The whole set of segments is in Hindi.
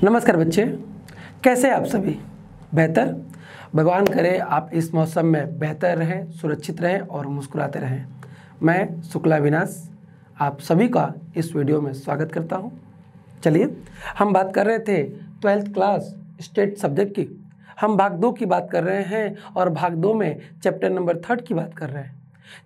नमस्कार बच्चे, कैसे आप सभी? बेहतर। भगवान करे आप इस मौसम में बेहतर रहें, सुरक्षित रहें और मुस्कुराते रहें। मैं शुक्ला विनाश आप सभी का इस वीडियो में स्वागत करता हूं। चलिए, हम बात कर रहे थे 12th क्लास स्टेट सब्जेक्ट की। हम भाग 2 की बात कर रहे हैं और भाग 2 में चैप्टर नंबर 3 की बात कर रहे हैं।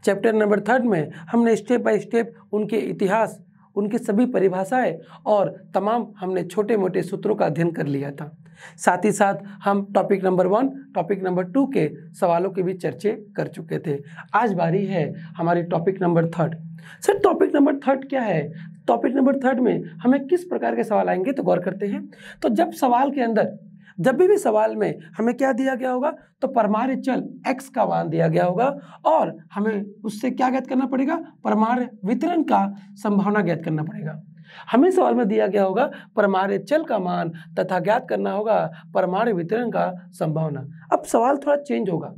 चैप्टर नंबर 3 में हमने स्टेप बाय स्टेप उनके इतिहास, उनकी सभी परिभाषाएं और तमाम हमने छोटे मोटे सूत्रों का अध्ययन कर लिया था। साथ ही साथ हम टॉपिक नंबर 1, टॉपिक नंबर 2 के सवालों के भी चर्चे कर चुके थे। आज बारी है हमारी topic number 3। Sir, topic number 3 क्या है? टॉपिक नंबर 3 में हमें किस प्रकार के सवाल आएंगे, तो गौर करते हैं। तो जब सवाल के अंदर जब भी सवाल में हमें क्या दिया गया होगा, तो परमाणु चल x का मान दिया गया होगा और हमें उससे क्या ज्ञात करना पड़ेगा? परमाणु वितरण का संभावना ज्ञात करना पड़ेगा। हमें सवाल में दिया गया होगा परमाणु चल का मान तथा ज्ञात करना होगा परमाणु वितरण का संभावना। अब सवाल थोड़ा चेंज होगा।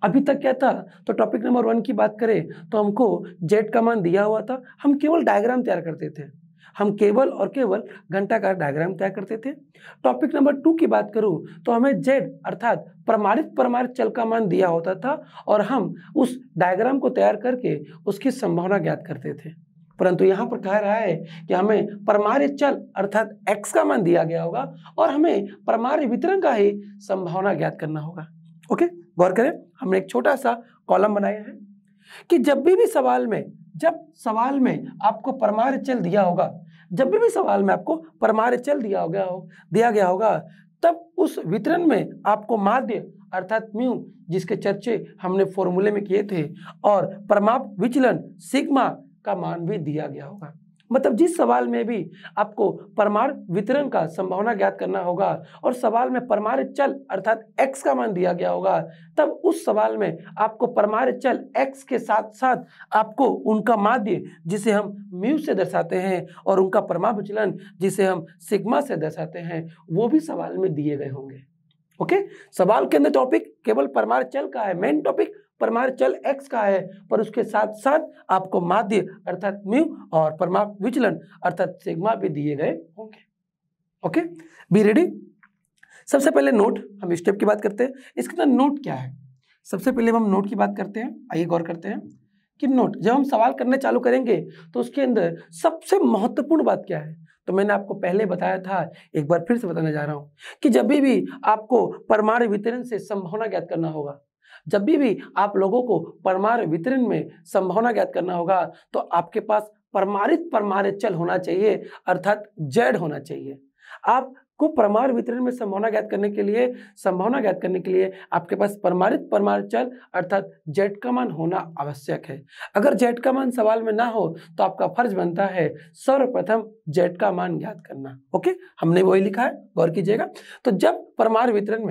अभी तक क्या था? तो टॉपिक नंबर 1 की बात करें तो हमको जेड का मान दिया हुआ था, हम केवल डायग्राम तैयार करते थे। हम केवल और केवल घंटाकार डायग्राम तैयार करते थे। टॉपिक नंबर 2 की बात करूं तो हमें जेड अर्थात परमाणु चल का मान दिया होता था और हम उस डायग्राम को तैयार करके उसकी संभावना ज्ञात करते थे। परंतु यहाँ पर कह रहा है कि हमें परमाणु चल अर्थात x का मान दिया गया होगा और हमें परमाणु वितरण का ही संभावना ज्ञात करना होगा। ओके, गौर करें, हमने एक छोटा सा कॉलम बनाया है कि जब सवाल में आपको परमाणु चल दिया होगा, जब भी सवाल में आपको परमाणु चल दिया गया होगा, तब उस वितरण में आपको माध्य अर्थात म्यू, जिसके चर्चे हमने फॉर्मूले में किए थे, और परमाप विचलन सिग्मा का मान भी दिया गया होगा। मतलब जिस सवाल में भी आपको परमाणु वितरण का संभावना ज्ञात करना होगा और सवाल में परमाणु चल अर्थात x का मान दिया गया होगा, तब उस सवाल में आपको परमाणु चल x के साथ साथ आपको उनका माध्य, जिसे हम म्यू से दर्शाते हैं, और उनका परमाणु विचलन, जिसे हम सिग्मा से दर्शाते हैं, वो भी सवाल में दिए गए होंगे। ओके, सवाल के अंदर टॉपिक केवल परमाणु चल का है, मेन टॉपिक परमाणु चल x का है, पर उसके साथ साथ आपको माध्य अर्थात म्यू और परमाणु विचलन अर्थात सिग्मा भी दिए गए होंगे। Okay, be ready. सबसे पहले नोट, हम स्टेप की बात करते हैं। इसके अंदर नोट क्या है? सबसे पहले हम नोट की बात करते हैं। आइए गौर करते हैं कि नोट जब हम सवाल करने चालू करेंगे तो उसके अंदर सबसे महत्वपूर्ण बात क्या है? तो मैंने आपको पहले बताया था, एक बार फिर से बताने जा रहा हूं कि जब भी आपको परमाणु वितरण से संभावना ज्ञात करना होगा, जब भी आप लोगों को परमाणु वितरण में संभावना ज्ञात करना होगा, तो आपके पास परमाणु चल होना चाहिए अर्थात जेड होना चाहिए। आपको परमाणु वितरण में संभावना ज्ञात करने के लिए आपके पास परमाणु चल अर्थात जेड का मान होना आवश्यक है। अगर जेड का मान सवाल में ना हो तो आपका फर्ज बनता है सर्वप्रथम जेड का मान ज्ञात करना। ओके, हमने वही लिखा है, गौर कीजिएगा। तो जब परमाणु वितरण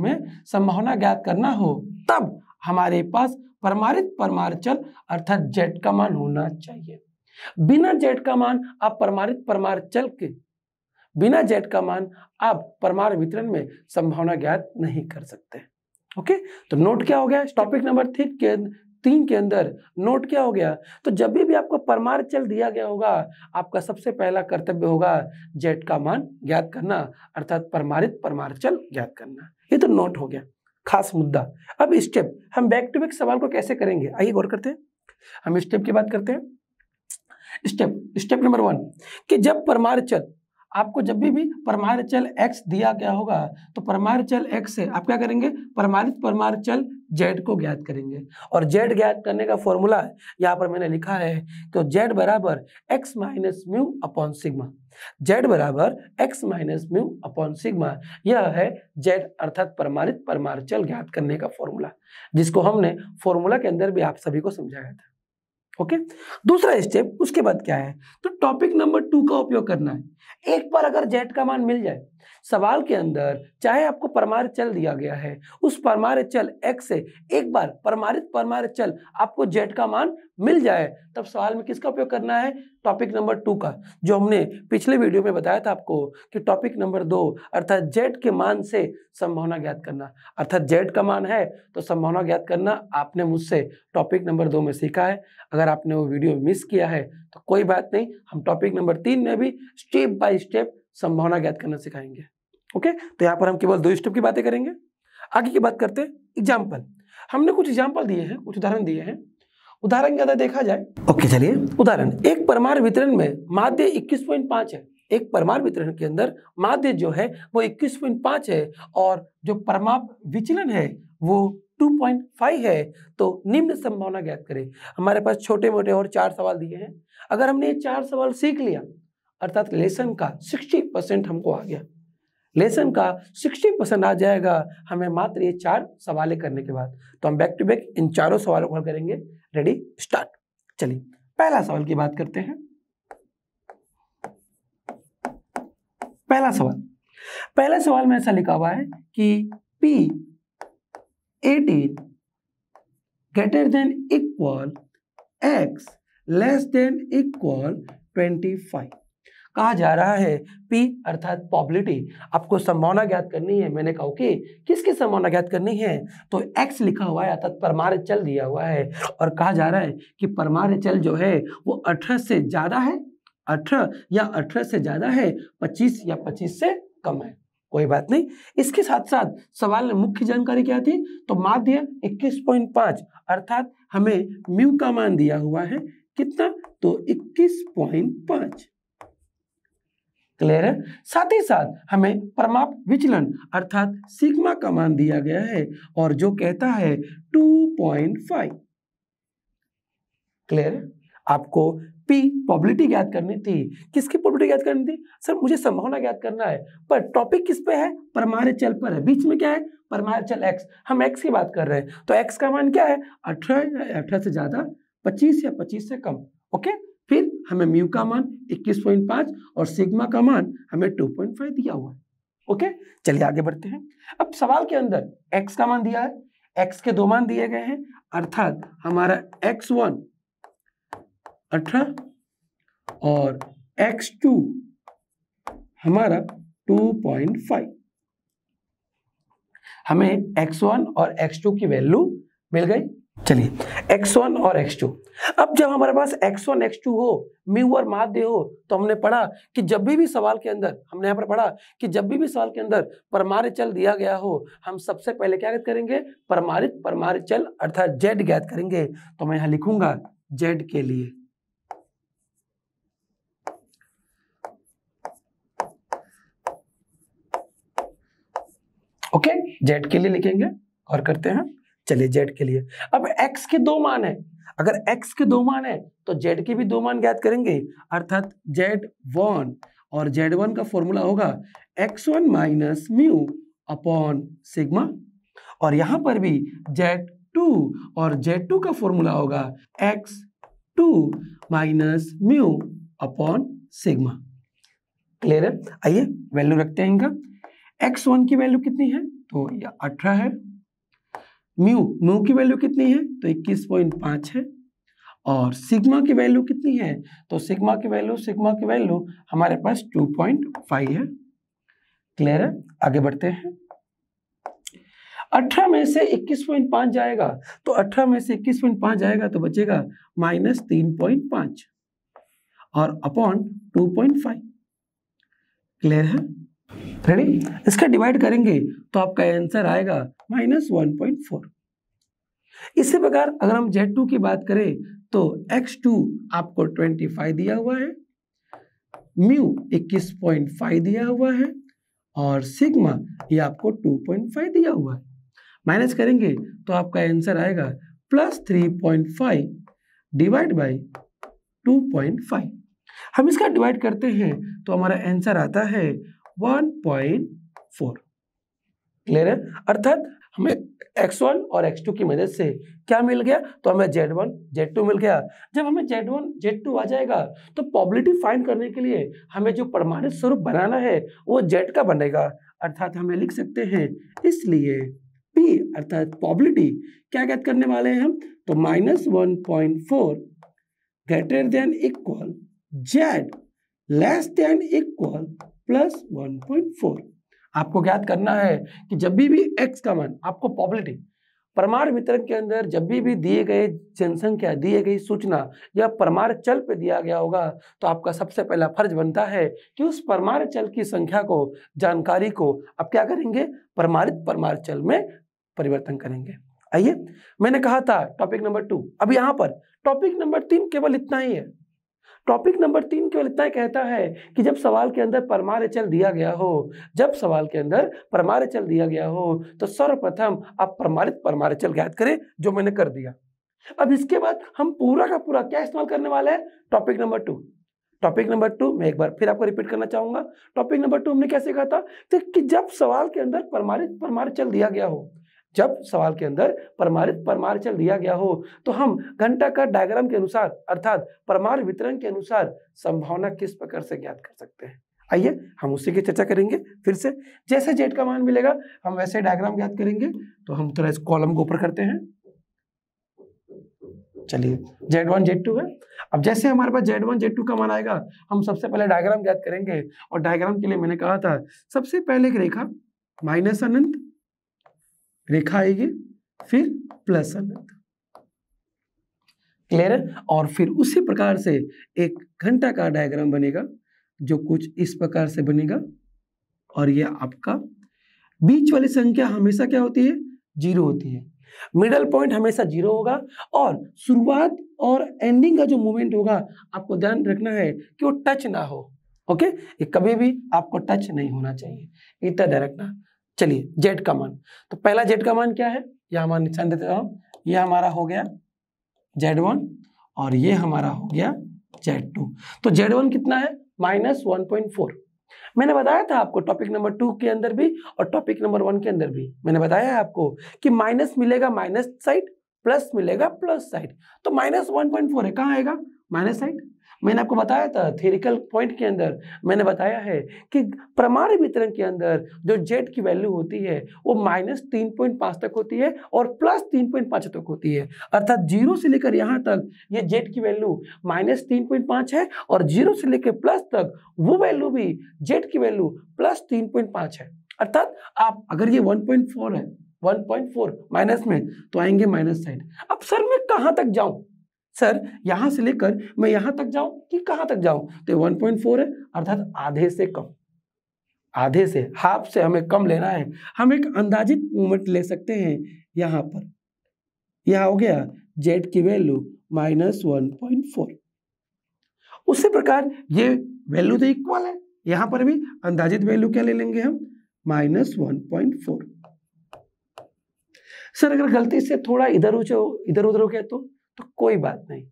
में संभावना ज्ञात करना हो, तब हमारे पास परमाणु चल अर्थात जेड का मान होना चाहिए। बिना जेड का मान आप परमाणु वितरण में संभावना ज्ञात नहीं कर सकते। ओके, तो नोट क्या हो गया? टॉपिक नंबर 3 के अंदर नोट क्या हो गया? तो जब भी आपको परमाणु चल दिया गया होगा, आपका सबसे पहला कर्तव्य होगा जेड का मान ज्ञात करना अर्थात परमाणु चल ज्ञात करना। ये तो नोट हो गया, खास मुद्दा। अब स्टेप, हम बैक टू बैक सवाल को कैसे करेंगे, आइए गौर करते हैं। हम स्टेप की बात करते हैं। स्टेप नंबर 1 कि जब परमाणु चल आपको जब भी परमाणु चल x दिया गया होगा, तो परमाणु चल x से आप क्या करेंगे? परमाणु चल z को ज्ञात करेंगे। और z ज्ञात करने का फॉर्मूला यहाँ पर मैंने लिखा है, तो z बराबर x minus mu upon sigma. z बराबर x minus mu upon sigma, यह है z अर्थात परमाणु चल ज्ञात करने का फॉर्मूला, जिसको हमने फॉर्मूला के अंदर भी आप सभी को समझाया था। ओके, दूसरा स्टेप उसके बाद क्या है? तो टॉपिक नंबर 2 का उपयोग करना है। एक बार अगर जेड का मान मिल जाए सवाल के अंदर, चाहे आपको परमाणु चल दिया गया है, उस परमाणु चल x से एक बार परमाणु चल आपको जेड का मान मिल जाए, तब सवाल में किसका उपयोग करना है? टॉपिक नंबर 2 का, जो हमने पिछले वीडियो में बताया था आपको कि टॉपिक नंबर 2 अर्थात जेड के मान से संभावना ज्ञात करना, अर्थात जेड का मान है तो संभावना ज्ञात करना आपने मुझसे टॉपिक नंबर 2 में सीखा है। अगर आपने वो वीडियो मिस किया है तो कोई बात नहीं, हम टॉपिक नंबर 3 में भी स्टेप बाय स्टेप संभावना ज्ञात करना सिखाएंगे। ओके, तो यहाँ पर हम केवल 2 स्टेप की बातें करेंगे। आगे की बात करते हैं एग्जाम्पल। हमने कुछ एग्जाम्पल दिए हैं, कुछ उदाहरण दिए हैं। उदाहरण के अंदर देखा जाए, ओके चलिए उदाहरण, एक परमाणु वितरण में माध्य 21.5 है। एक परमाणु वितरण के अंदर माध्य जो है वो 21.5 है और जो परमाप विचलन है वो 2.5 है। तो निम्न संभावना ज्ञात करें। हमारे पास छोटे मोटे और 4 सवाल दिए हैं। अगर हमने ये 4 सवाल सीख लिया अर्थात लेसन का 60% हमको आ गया, लेसन का 60% आ जाएगा हमें मात्र ये 4 सवाल करने के बाद। तो हम बैक टू बैक इन चारों सवालों को करेंगे। Ready start. चलिए पहला सवाल की बात करते हैं। पहला सवाल में ऐसा लिखा हुआ है कि P18 greater than equal x less than equal 25। कहा जा रहा है P अर्थात प्रोबेबिलिटी, आपको संभावना ज्ञात करनी है। मैंने कहा ओके किसकी संभावना ज्ञात करनी है, तो x लिखा हुआ है अर्थात परमाणु चल दिया हुआ है और कहा जा रहा है कि परमाणु चल जो है वो 18 से ज्यादा है, 18 या 18 से ज्यादा है, 25 या 25 से कम है। कोई बात नहीं। इसके साथ साथ सवाल में मुख्य जानकारी क्या थी, तो माध्य 21.5 अर्थात हमें म्यू का मान दिया हुआ है कितना, तो 21.5। क्लियर है। साथ ही साथ हमें परमाप विचलन अर्थात सिग्मा का मान दिया गया है और जो कहता है 2.5। क्लियर है। आपको P प्रोबेबिलिटी ज्ञात करनी थी। किसकी प्रोबेबिलिटी ज्ञात करनी थी, सर मुझे संभावना ज्ञात करना है, पर टॉपिक किस पे है, परमाणु चल पर है। बीच में क्या है, परमाणु चल x, हम x की बात कर रहे हैं तो x का मान क्या है 18 से ज्यादा, 25 या 25 से कम। ओके, फिर हमें म्यू का मान 21.5 और सिग्मा का मान हमें 2.5 दिया हुआ है। ओके, चलिए आगे बढ़ते हैं। अब सवाल के अंदर x का मान दिया है, x के 2 मान दिए गए हैं अर्थात हमारा x1 18 और x2 हमारा 2.5। हमें x1 और x2 की वैल्यू मिल गई। चलिए x1 और x2, अब जब हमारे पास x1 x2 हो, म्यू और माध्य हो, तो हमने पढ़ा कि जब भी सवाल के अंदर, हमने यहाँ पर पढ़ा कि जब भी सवाल के अंदर परमाणु चल दिया गया हो, हम सबसे पहले क्या ज्ञात करेंगे, परमाणु चल अर्थात z ज्ञात करेंगे। तो मैं यहाँ लिखूंगा z के लिए। ओके, z के लिए लिखेंगे और करते हैं। चलिए z के लिए, अब x के 2 मान है, अगर x के 2 मान है तो z के भी 2 मान ज्ञात करेंगे अर्थात z1, और z1 का फॉर्मूला होगा x1 minus mu upon sigma, और यहां पर भी z2 और z2 का फॉर्मूला होगा x2 minus mu upon sigma. Clear है। आइए वैल्यू रखते हैं इनका। x1 की वैल्यू कितनी है, तो ये 18 है। म्यू की वैल्यू कितनी है, तो 21.5 है। और सिग्मा की वैल्यू कितनी है, तो सिग्मा की वैल्यू हमारे पास 2.5 है। क्लियर है। आगे बढ़ते हैं। 18 में से 21.5 जाएगा, तो 18 में से 21.5 जाएगा तो बचेगा -3.5 और अपॉन 2.5। क्लियर है। रेडी, इसका डिवाइड करेंगे तो आपका आंसर आएगा -1.4। इसी प्रकार अगर हम Z2 की बात करें तो x2 आपको 25 दिया हुआ है, म्यू 21.5 दिया हुआ है और सिग्मा ये आपको 2.5 दिया हुआ है। माइनस करेंगे तो आपका आंसर आएगा +3.5 डिवाइड बाई 2.5। हम इसका डिवाइड करते हैं तो हमारा आंसर आता है 1.4। क्लियर है। अर्थात हमें x1 और x2 की मदद से क्या मिल गया, तो हमें z1 z2 मिल गया। जब हमें z1 z2 आ जाएगा तो प्रोबेबिलिटी फाइंड करने के लिए हमें जो प्रमाणित स्वरूप बनाना है वो z का बनेगा, अर्थात हमें लिख सकते हैं इसलिए p अर्थात प्रोबेबिलिटी क्या ज्ञात करने वाले हैं हम, तो -1.4 greater than equal z less than equal +1.4। आपको ज्ञात करना है कि जब भी x का मान, आपको प्रोबेबिलिटी परमाणु वितरण के अंदर जब भी दिए गए जनसंख्या, दिए गई सूचना या परमाणु चल पे दिया गया होगा तो आपका सबसे पहला फर्ज बनता है कि उस परमाणु चल की संख्या को, जानकारी को आप क्या करेंगे, प्रमाणित परमाणु चल में परिवर्तन करेंगे। आइए, मैंने कहा था टॉपिक नंबर 2, अब यहाँ पर टॉपिक नंबर 3 केवल इतना ही है। टॉपिक नंबर 3 केवल इतना ही कहता है कि जब सवाल के अंदर परमाणु चल दिया गया हो, जब सवाल के अंदर परमाणु चल दिया गया हो तो सर्वप्रथम आप प्रमाणित परमाणु चल ज्ञात करें, जो मैंने कर दिया। अब इसके बाद हम पूरा का पूरा क्या इस्तेमाल करने वाले हैं, टॉपिक नंबर 2। टॉपिक नंबर 2 मैं एक बार फिर आपको रिपीट करना चाहूंगा। टॉपिक नंबर 2 हमने कैसे कहा था, तो कि जब सवाल के अंदर प्रमाणित परमाणु चल दिया गया हो, जब सवाल के अंदर प्रमाणित परमाणु चल दिया गया हो तो हम घंटा का डायग्राम के अनुसार अर्थात परमाणु वितरण के अनुसार संभावना किस प्रकार से ज्ञात कर सकते हैं। आइए हम उसी की चर्चा करेंगे फिर से। जैसे जेड का मान मिलेगा हम वैसे डायग्राम ज्ञात करेंगे। तो हम थोड़ा इस कॉलम को ऊपर करते हैं। चलिए, Z1 Z2 है। अब जैसे हमारे पास Z1 Z2 का मान आएगा हम सबसे पहले डायग्राम ज्ञात करेंगे। और डायग्राम के लिए मैंने कहा था सबसे पहले एक रेखा माइनस अनंत रेखा आएगी, फिर प्लस अनंत, क्लियर है। और फिर उसी प्रकार से एक घंटा का डायग्राम बनेगा जो कुछ इस प्रकार से बनेगा। और ये आपका बीच वाली संख्या हमेशा क्या होती है, 0 होती है। मिडल पॉइंट हमेशा 0 होगा और शुरुआत और एंडिंग का जो मूवमेंट होगा आपको ध्यान रखना है कि वो टच ना हो। ओके, ये कभी भी आपको टच नहीं होना चाहिए, इतना ध्यान रखना। चलिए, जेड का मान, तो पहला जेड का मान क्या है, यह मान निशान देते रहो। ये हमारा हो गया Z1 और ये हमारा हो गया Z2। तो Z1 कितना है, -1.4। मैंने बताया था आपको टॉपिक नंबर 2 के अंदर भी और टॉपिक नंबर 1 के अंदर भी मैंने बताया है आपको कि माइनस मिलेगा माइनस साइड, प्लस मिलेगा प्लस साइड। तो -1.4 है, कहाँ आएगा, माइनस साइड। मैंने आपको बताया था थ्योरिटिकल पॉइंट के अंदर, मैंने बताया है कि परमाणु वितरण के अंदर जो जेड की वैल्यू होती है वो -3.5 तक होती है और +3.5 तक होती है। अर्थात 0 से लेकर यहाँ तक ये जेड की वैल्यू -3.5 है और 0 से लेकर प्लस तक वो वैल्यू भी जेड की वैल्यू +3.5 है। अर्थात आप अगर ये 1.4 है, 1.4 माइनस में तो आएंगे माइनस साइड। अब सर मैं कहाँ तक जाऊं, सर यहां से लेकर मैं यहां तक जाऊं कि कहां तक जाऊं, तो 1.4 है अर्थात आधे से कम, आधे से हाफ से हमें कम लेना है। हम एक अंदाजित मूवमेंट ले सकते हैं। यहां पर यह हो गया जेड की वैल्यू -1.4। उसी प्रकार ये वैल्यू तो इक्वल है, यहां पर भी अंदाजित वैल्यू क्या ले लेंगे हम, -1.4। सर अगर गलती से थोड़ा इधर उधर हो गया तो कोई बात नहीं,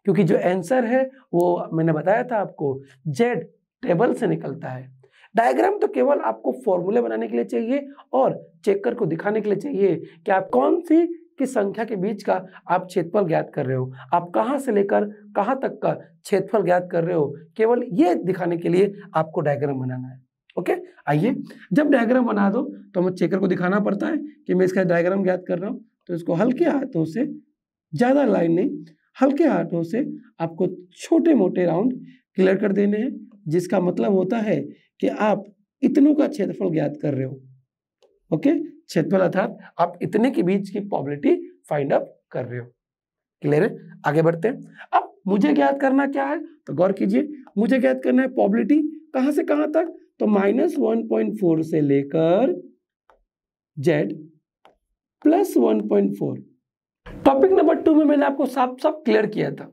क्योंकि जो आंसर है वो मैंने बताया था आपको जेड टेबल से निकलता है। डायग्राम तो केवल आपको फॉर्मूले बनाने के लिए चाहिए और चेकर को दिखाने के लिए चाहिए कि आप कौन सी की संख्या के बीच का आप क्षेत्रफल ज्ञात कर रहे हो, आप कहां से लेकर कहां तक का क्षेत्रफल ज्ञात कर रहे हो, केवल ये दिखाने के लिए आपको डायग्राम बनाना है। ओके, आइए जब डायग्राम बना दो तो हमें चेकर को दिखाना पड़ता है कि मैं इसका डायग्राम ज्ञात कर रहा हूं। तो इसको हल्के हाथों से, ज्यादा लाइन नहीं, हल्के हाथों से आपको छोटे मोटे राउंड क्लियर कर देने हैं, जिसका मतलब होता है कि आप इतनों का क्षेत्रफल ज्ञात कर रहे हो। ओके, क्षेत्रफल अर्थात आप इतने के बीच की प्रोबेबिलिटी फाइंड आउट कर रहे हो। क्लियर है, आगे बढ़ते हैं। अब मुझे ज्ञात करना क्या है, तो गौर कीजिए, मुझे ज्ञात करना है प्रोबेबिलिटी कहां से कहां तक, तो -1.4 से लेकर z +1.4। टॉपिक नंबर 2 में मैंने आपको साफ साफ क्लियर किया था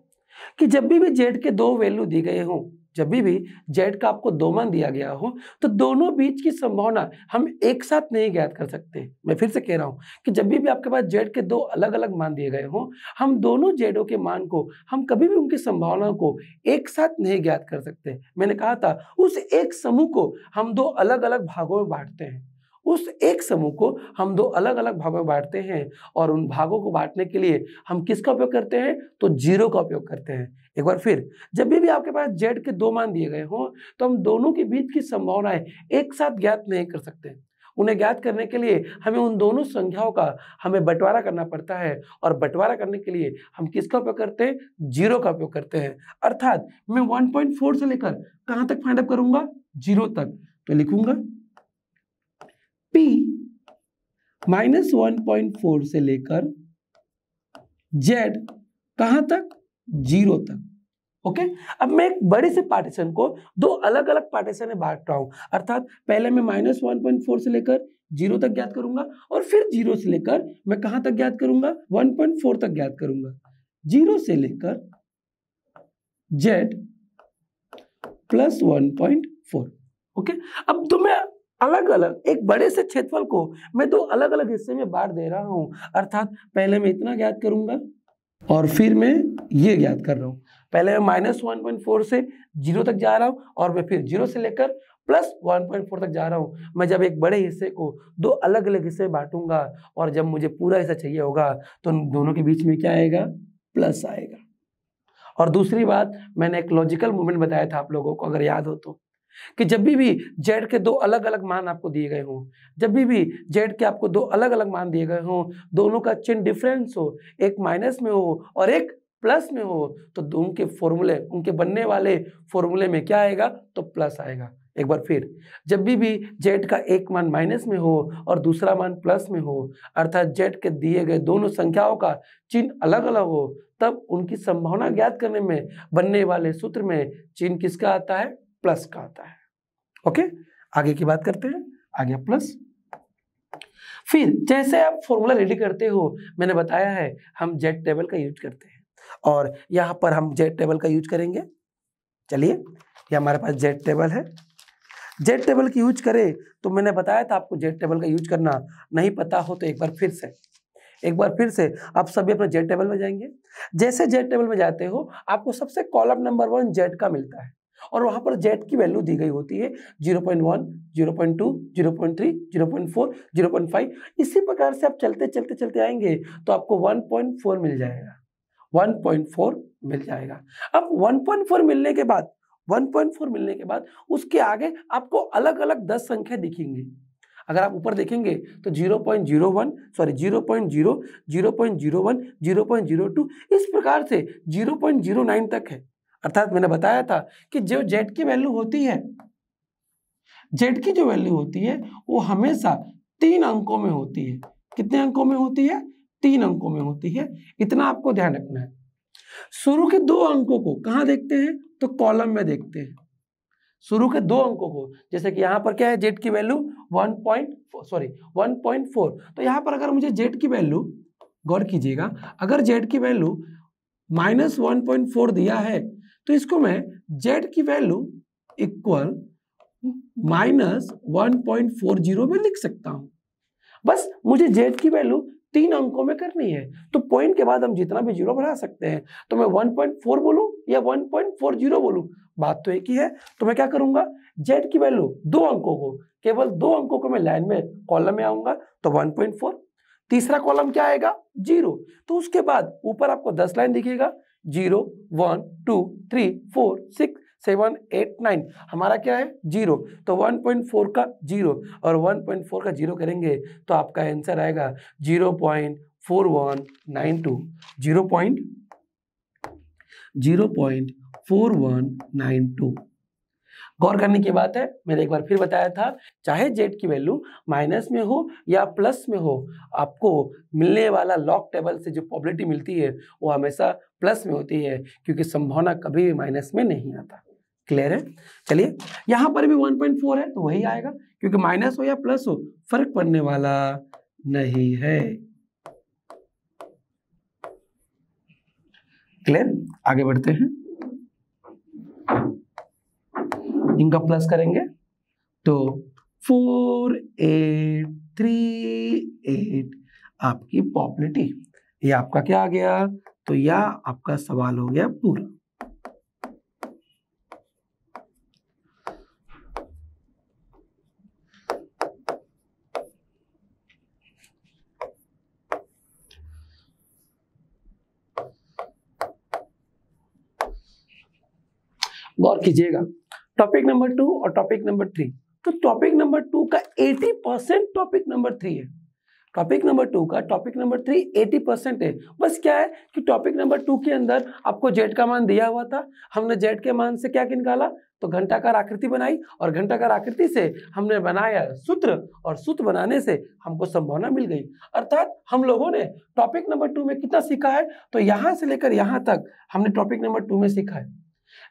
कि जब भी जेड के 2 वैल्यू दी गए हों, जब भी जेड का आपको 2 मान दिया गया हो तो दोनों बीच की संभावना हम एक साथ नहीं ज्ञात कर सकते। मैं फिर से कह रहा हूं कि जब भी आपके पास जेड के 2 अलग अलग मान दिए गए हों, हम दोनों जेडों के मान को, हम कभी भी उनकी संभावना को एक साथ नहीं ज्ञात कर सकते। मैंने कहा था उस एक समूह को हम 2 अलग अलग भागों में बांटते हैं, उस एक समूह को हम 2 अलग अलग भागों में बांटते हैं और उन भागों को बांटने के लिए हम किसका उपयोग करते हैं, तो 0 का उपयोग करते हैं। एक बार फिर, जब भी आपके पास जेड के 2 मान दिए गए हों तो हम दोनों के बीच की संभावनाएं एक साथ ज्ञात नहीं कर सकते। उन्हें ज्ञात करने के लिए हमें उन दोनों संख्याओं का हमें बंटवारा करना पड़ता है और बंटवारा करने के लिए हम किसका उपयोग करते हैं, 0 का उपयोग करते हैं। अर्थात मैं 1.4 से लेकर कहां तक फाइंड आउट करूंगा, 0 तक। तो लिखूंगा P -1.4 से लेकर z कहां तक, 0 तक। ओके, अब मैं एक बड़े से पार्टीशन को दो अलग अलग पार्टीशन में बांट रहा हूं, अर्थात पहले मैं -1.4 से लेकर 0 तक ज्ञात करूंगा और फिर 0 से लेकर मैं कहां तक ज्ञात करूंगा, 1.4 तक ज्ञात करूंगा। 0 से लेकर z प्लस 1.4। ओके, अब तो मैं अलग अलग एक बड़े से क्षेत्रफल को मैं दो अलग अलग हिस्से में बांट दे रहा हूं, अर्थात पहले मैं इतना ज्ञात करूंगा और फिर मैं ये ज्ञात कर रहा हूं। पहले मैं -1.4 से 0 तक जा रहा हूं और मैं फिर 0 से लेकर प्लस 1.4 तक जा रहा हूं। मैं जब एक बड़े हिस्से को दो अलग अलग हिस्से में बांटूंगा और जब मुझे पूरा हिस्सा चाहिए होगा तो दोनों के बीच में क्या आएगा, प्लस आएगा। और दूसरी बात, मैंने एक लॉजिकल मूवमेंट बताया था आप लोगों को, अगर याद हो तो, कि जब भी z के दो अलग अलग मान आपको दिए गए हों, जब भी z के आपको दो अलग अलग मान दिए गए हों, दोनों का चिन्ह डिफरेंस हो, एक माइनस में हो और एक प्लस में हो, तो दोनों के फॉर्मूले, उनके बनने वाले फॉर्मूले में क्या आएगा, तो प्लस आएगा। एक बार फिर, जब भी z का एक मान माइनस में हो और दूसरा मान प्लस में हो, अर्थात z के दिए गए दोनों संख्याओं का चिन्ह अलग अलग हो, तब उनकी संभावना ज्ञात करने में बनने वाले सूत्र में चिन्ह किसका आता है, प्लस का आता है। ओके, आगे की बात करते हैं। आ गया प्लस। फिर जैसे आप फॉर्मूला रेडी करते हो, मैंने बताया है हम जेड टेबल का यूज करते हैं और यहां पर हम जेड टेबल का यूज करेंगे। चलिए, ये हमारे पास जेड टेबल है। जेड टेबल की यूज करें तो मैंने बताया था आपको जेड टेबल का यूज करना, नहीं पता हो तो एक बार फिर से आप सभी अपने जेड टेबल में जाएंगे। जैसे जेड टेबल में जाते हो, आपको सबसे कॉलम नंबर 1 जेड का मिलता है और वहां पर जेड की वैल्यू दी गई होती है 0.1, 0.2, 0.3, 0.4, 0.5। इसी प्रकार से आप चलते आएंगे तो आपको 1.4 मिल जाएगा, 1.4 मिल जाएगा। अब 1.4 मिलने के बाद उसके आगे आपको अलग अलग 10 संख्या दिखेंगी। अगर आप ऊपर देखेंगे तो 0.01, 0.0, 0.01, 0.02, इस प्रकार से 0.09 तक है। अर्थात मैंने बताया था कि जो z की वैल्यू होती है, z की जो वैल्यू होती है वो हमेशा 3 अंकों में होती है। कितने अंकों में होती है, 3 अंकों में होती है। इतना आपको ध्यान रखना है। शुरू के 2 अंकों को कहां देखते हैं, तो कॉलम में देखते हैं। शुरू के 2 अंकों को, जैसे कि यहाँ पर क्या है, z की वैल्यू 1.4, तो यहाँ पर अगर मुझे z की वैल्यू, गौर कीजिएगा, अगर z की वैल्यू -1.4 दिया है तो इसको मैं z की वैल्यू इक्वल -1.40 में लिख सकता हूं। बस मुझे z की वैल्यू 3 अंकों में करनी है, तो पॉइंट के बाद हम जितना भी जीरो बढ़ा सकते हैं। तो मैं 1.4 बोलूं या 1.40 बोलूं, बात तो एक ही है। तो मैं क्या करूंगा, z की वैल्यू 2 अंकों को, केवल 2 अंकों को मैं लाइन में कॉलम में आऊंगा तो 1.4, तीसरा कॉलम क्या आएगा, 0। तो उसके बाद ऊपर आपको 10 लाइन दिखेगा, 0, 1, 2, 3, 4, 6, 7, 8, 9, हमारा क्या है, 0। तो 1.4 का 0 और 1.4 का 0 करेंगे तो आपका आंसर आएगा 0.4192, 0.4192। गौर करने की बात है, मैंने एक बार फिर बताया था, चाहे z की वैल्यू माइनस में हो या प्लस में हो, आपको मिलने वाला लॉग टेबल से जो प्रोबेबिलिटी मिलती है वो हमेशा प्लस में होती है, क्योंकि संभावना कभी भी माइनस में नहीं आता। क्लियर है? चलिए, यहां पर भी 1.4 है तो वही आएगा, क्योंकि माइनस हो या प्लस हो फर्क पड़ने वाला नहीं है। क्लियर? आगे बढ़ते हैं। इनका प्लस करेंगे तो 4838 आपकी प्रोबेबिलिटी, ये आपका क्या आ गया, तो यह आपका सवाल हो गया पूरा। गौर कीजिएगा, टॉपिक नंबर 2 और टॉपिक नंबर 3, तो टॉपिक नंबर 2 का 80% टॉपिक नंबर 3 है। टॉपिक नंबर 2 का टॉपिक नंबर 3 80% है। बस क्या है कि टॉपिक नंबर 2 के अंदर आपको जेड का मान दिया हुआ था, हमने जेड के मान से क्या निकाला, तो घंटाकार आकृति बनाई और घंटाकार आकृति से हमने बनाया सूत्र और सूत्र बनाने से हमको संभावना मिल गई। अर्थात हम लोगों ने टॉपिक नंबर 2 में कितना सीखा है, तो यहां से लेकर यहां तक हमने टॉपिक नंबर 2 में सीखा है।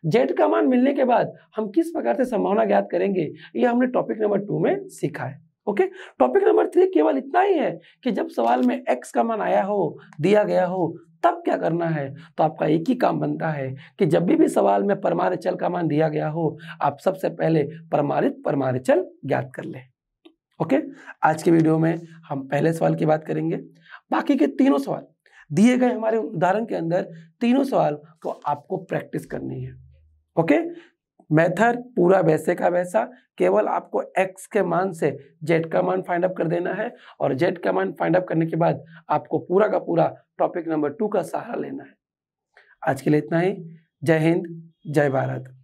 जेड का मान मिलने के बाद हम किस प्रकार से संभावना ज्ञात करेंगे, ये हमने टॉपिक नंबर 2 में सीखा है। ओके, टॉपिक नंबर 3 केवल इतना ही है कि जब सवाल में x का मान आया हो, दिया गया हो, तब क्या करना है, तो आपका एक ही काम बनता है कि जब भी सवाल में परमाणु चल का मान दिया गया हो, आप सबसे पहले परमाणु चल ज्ञात कर लें। ओके, आज के वीडियो में हम पहले सवाल की बात करेंगे। बाकी के तीनों सवाल दिए गए हमारे उदाहरण के अंदर, तीनों सवाल को आपको प्रैक्टिस करनी है। ओके, मेथड पूरा वैसे का वैसा, केवल आपको x के मान से z का मान फाइंड अप कर देना है और z का मान फाइंड अप करने के बाद आपको पूरा का पूरा टॉपिक नंबर 2 का सहारा लेना है। आज के लिए इतना ही। जय हिंद, जय भारत।